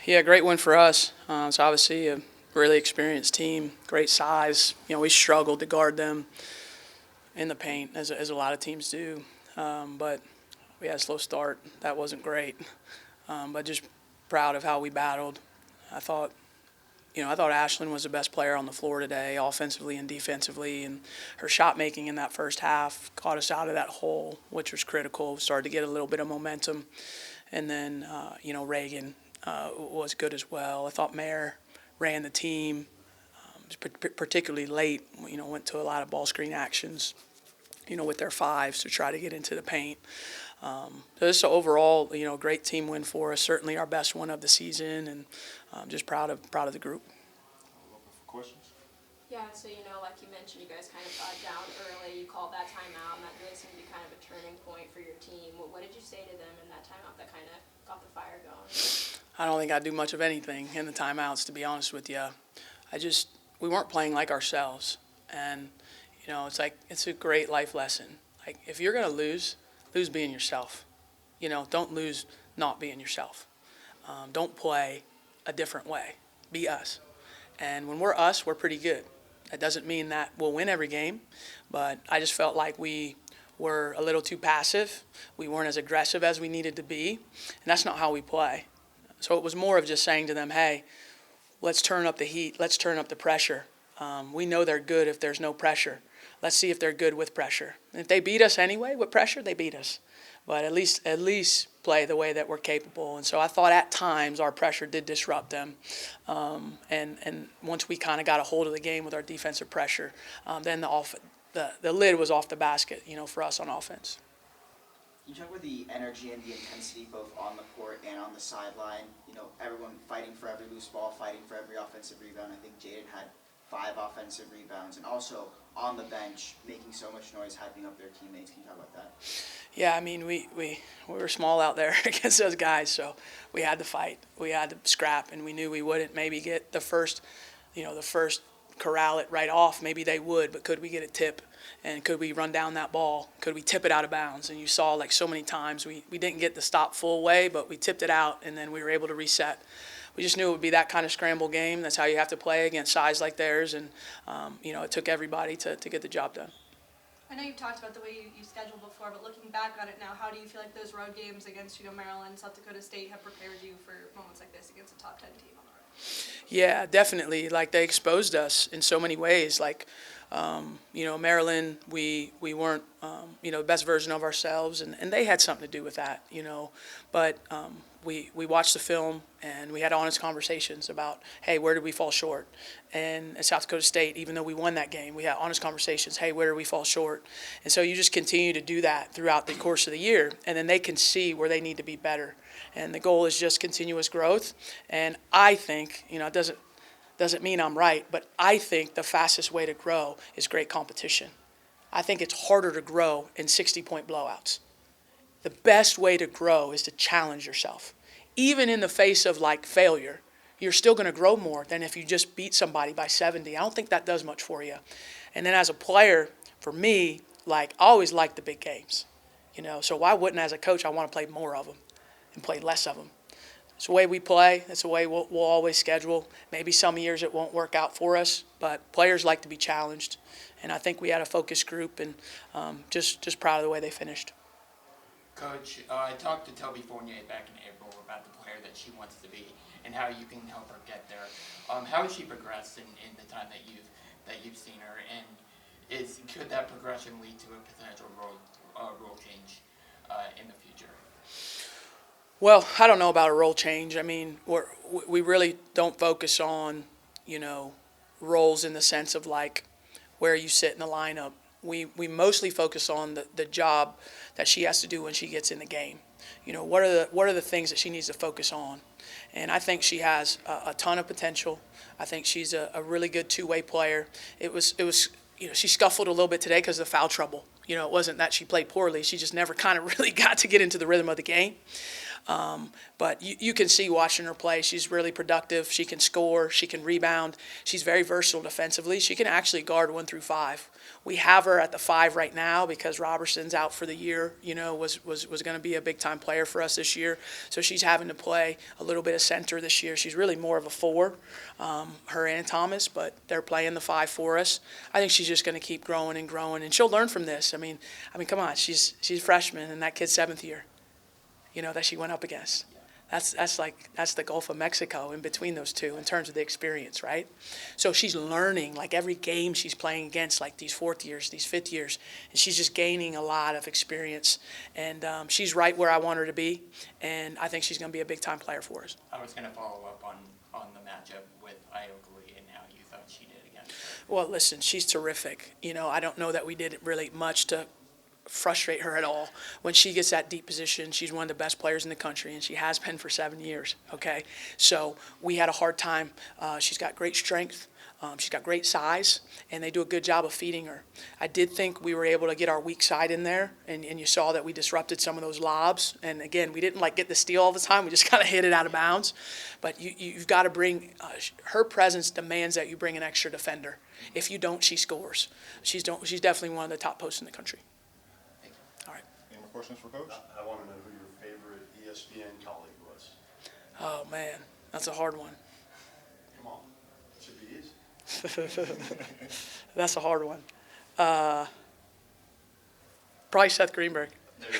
Yeah, great win for us. It's obviously a really experienced team, great size. We struggled to guard them in the paint, as a lot of teams do. But we had a slow start. That wasn't great. But just proud of how we battled. I thought, I thought Ashlyn was the best player on the floor today, offensively and defensively, and her shot making in that first half caught us out of that hole, which was critical. We started to get a little bit of momentum, and then Reagan was good as well. I thought Mayer ran the team, particularly late. Went to a lot of ball screen actions, with their fives to try to get into the paint. So this is overall, great team win for us. Certainly our best one of the season, and just proud of the group. Questions? Yeah, so like you mentioned, you guys kind of got down early. You called that timeout, and that really seemed to be kind of a turning point for your team. What did you say to them in that timeout that kind of got the fire going? I don't think I do much of anything in the timeouts, to be honest with you. We weren't playing like ourselves, and it's a great life lesson. Like, if you're gonna lose being yourself. Don't lose not being yourself. Don't play a different way. Be us. And when we're us, we're pretty good. That doesn't mean that we'll win every game, but I just felt like we were a little too passive. We weren't as aggressive as we needed to be, and that's not how we play. So it was more of just saying to them, hey, let's turn up the heat. Let's turn up the pressure. We know they're good if there's no pressure. Let's see if they're good with pressure. And if they beat us anyway with pressure, they beat us. But at least play the way that we're capable. And so I thought at times our pressure did disrupt them. And once we kind of got a hold of the game with our defensive pressure, then the lid was off the basket, for us on offense. You talk about the energy and the intensity both on the court and on the sideline. Everyone fighting for every loose ball, fighting for every offensive rebound. I think Jaden had 5 offensive rebounds, and also on the bench making so much noise, hyping up their teammates. Can you talk about that? Yeah, we were small out there against those guys, so we had to fight, we had to scrap, and we knew we wouldn't maybe get the first corral it right off. Maybe they would, but could we get a tip? And could we run down that ball? Could we tip it out of bounds? And you saw so many times we didn't get the stop full way, but we tipped it out, and then we were able to reset. We just knew it would be that kind of scramble game. That's how you have to play against size like theirs, and it took everybody to get the job done. I know you've talked about the way you scheduled before, but looking back on it now, how do you feel like those road games against Maryland, South Dakota State have prepared you for moments like this against a top 10 team on the road? Yeah, definitely. They exposed us in so many ways. Maryland, we weren't, the best version of ourselves, and they had something to do with that, But we watched the film, and we had honest conversations about, hey, where did we fall short? And at South Dakota State, even though we won that game, we had honest conversations, hey, where did we fall short? And so you just continue to do that throughout the course of the year, and then they can see where they need to be better. And the goal is just continuous growth. And I think, it doesn't mean I'm right, but I think the fastest way to grow is great competition. I think it's harder to grow in 60-point blowouts. The best way to grow is to challenge yourself. Even in the face of failure, you're still going to grow more than if you just beat somebody by 70. I don't think that does much for you. And then as a player, for me, I always like the big games. So why wouldn't, as a coach, I want to play more of them and play less of them? It's the way we play. It's the way we'll always schedule. Maybe some years it won't work out for us, but players like to be challenged. And I think we had a focus group, and just proud of the way they finished. Coach, I talked to Toby Fournier back in April about the player that she wants to be and how you can help her get there. How has she progressed in the time that you've seen her, and could that progression lead to a potential role change in the future? Well, I don't know about a role change. We really don't focus on, roles in the sense of where you sit in the lineup. We mostly focus on the job that she has to do when she gets in the game. What are the things that she needs to focus on? And I think she has a ton of potential. I think she's a really good two-way player. It was she scuffled a little bit today because of the foul trouble. It wasn't that she played poorly. She just never kind of really got to get into the rhythm of the game. But you can see watching her play, she's really productive. She can score, she can rebound. She's very versatile defensively. She can actually guard 1 through 5. We have her at the 5 right now because Robertson's out for the year, was going to be a big-time player for us this year. So she's having to play a little bit of center this year. She's really more of a 4, her and Thomas, but they're playing the 5 for us. I think she's just going to keep growing and growing, and she'll learn from this. I mean, come on, she's a freshman, and that kid's 7th year, that she went up against. That's the Gulf of Mexico in between those two in terms of the experience, right? So she's learning, like every game she's playing against, like these 4th years, these 5th years, and she's just gaining a lot of experience. And she's right where I want her to be, and I think she's going to be a big-time player for us. I was going to follow up on the matchup with Iogli and how you thought she did against her. Well, listen, she's terrific. I don't know that we did really much to frustrate her at all. When she gets that deep position, she's one of the best players in the country, and she has been for 7 years, okay? So we had a hard time. She's got great strength. She's got great size, and they do a good job of feeding her. I did think we were able to get our weak side in there, and you saw that we disrupted some of those lobs. And, again, we didn't, get the steal all the time. We just kind of hit it out of bounds. But you've got to bring her presence demands that you bring an extra defender. If you don't, she scores. She's definitely one of the top posts in the country. Any more questions for Coach? I want to know who your favorite ESPN colleague was. Oh, man, that's a hard one. Come on, it should be easy. That's a hard one. Probably Seth Greenberg. There you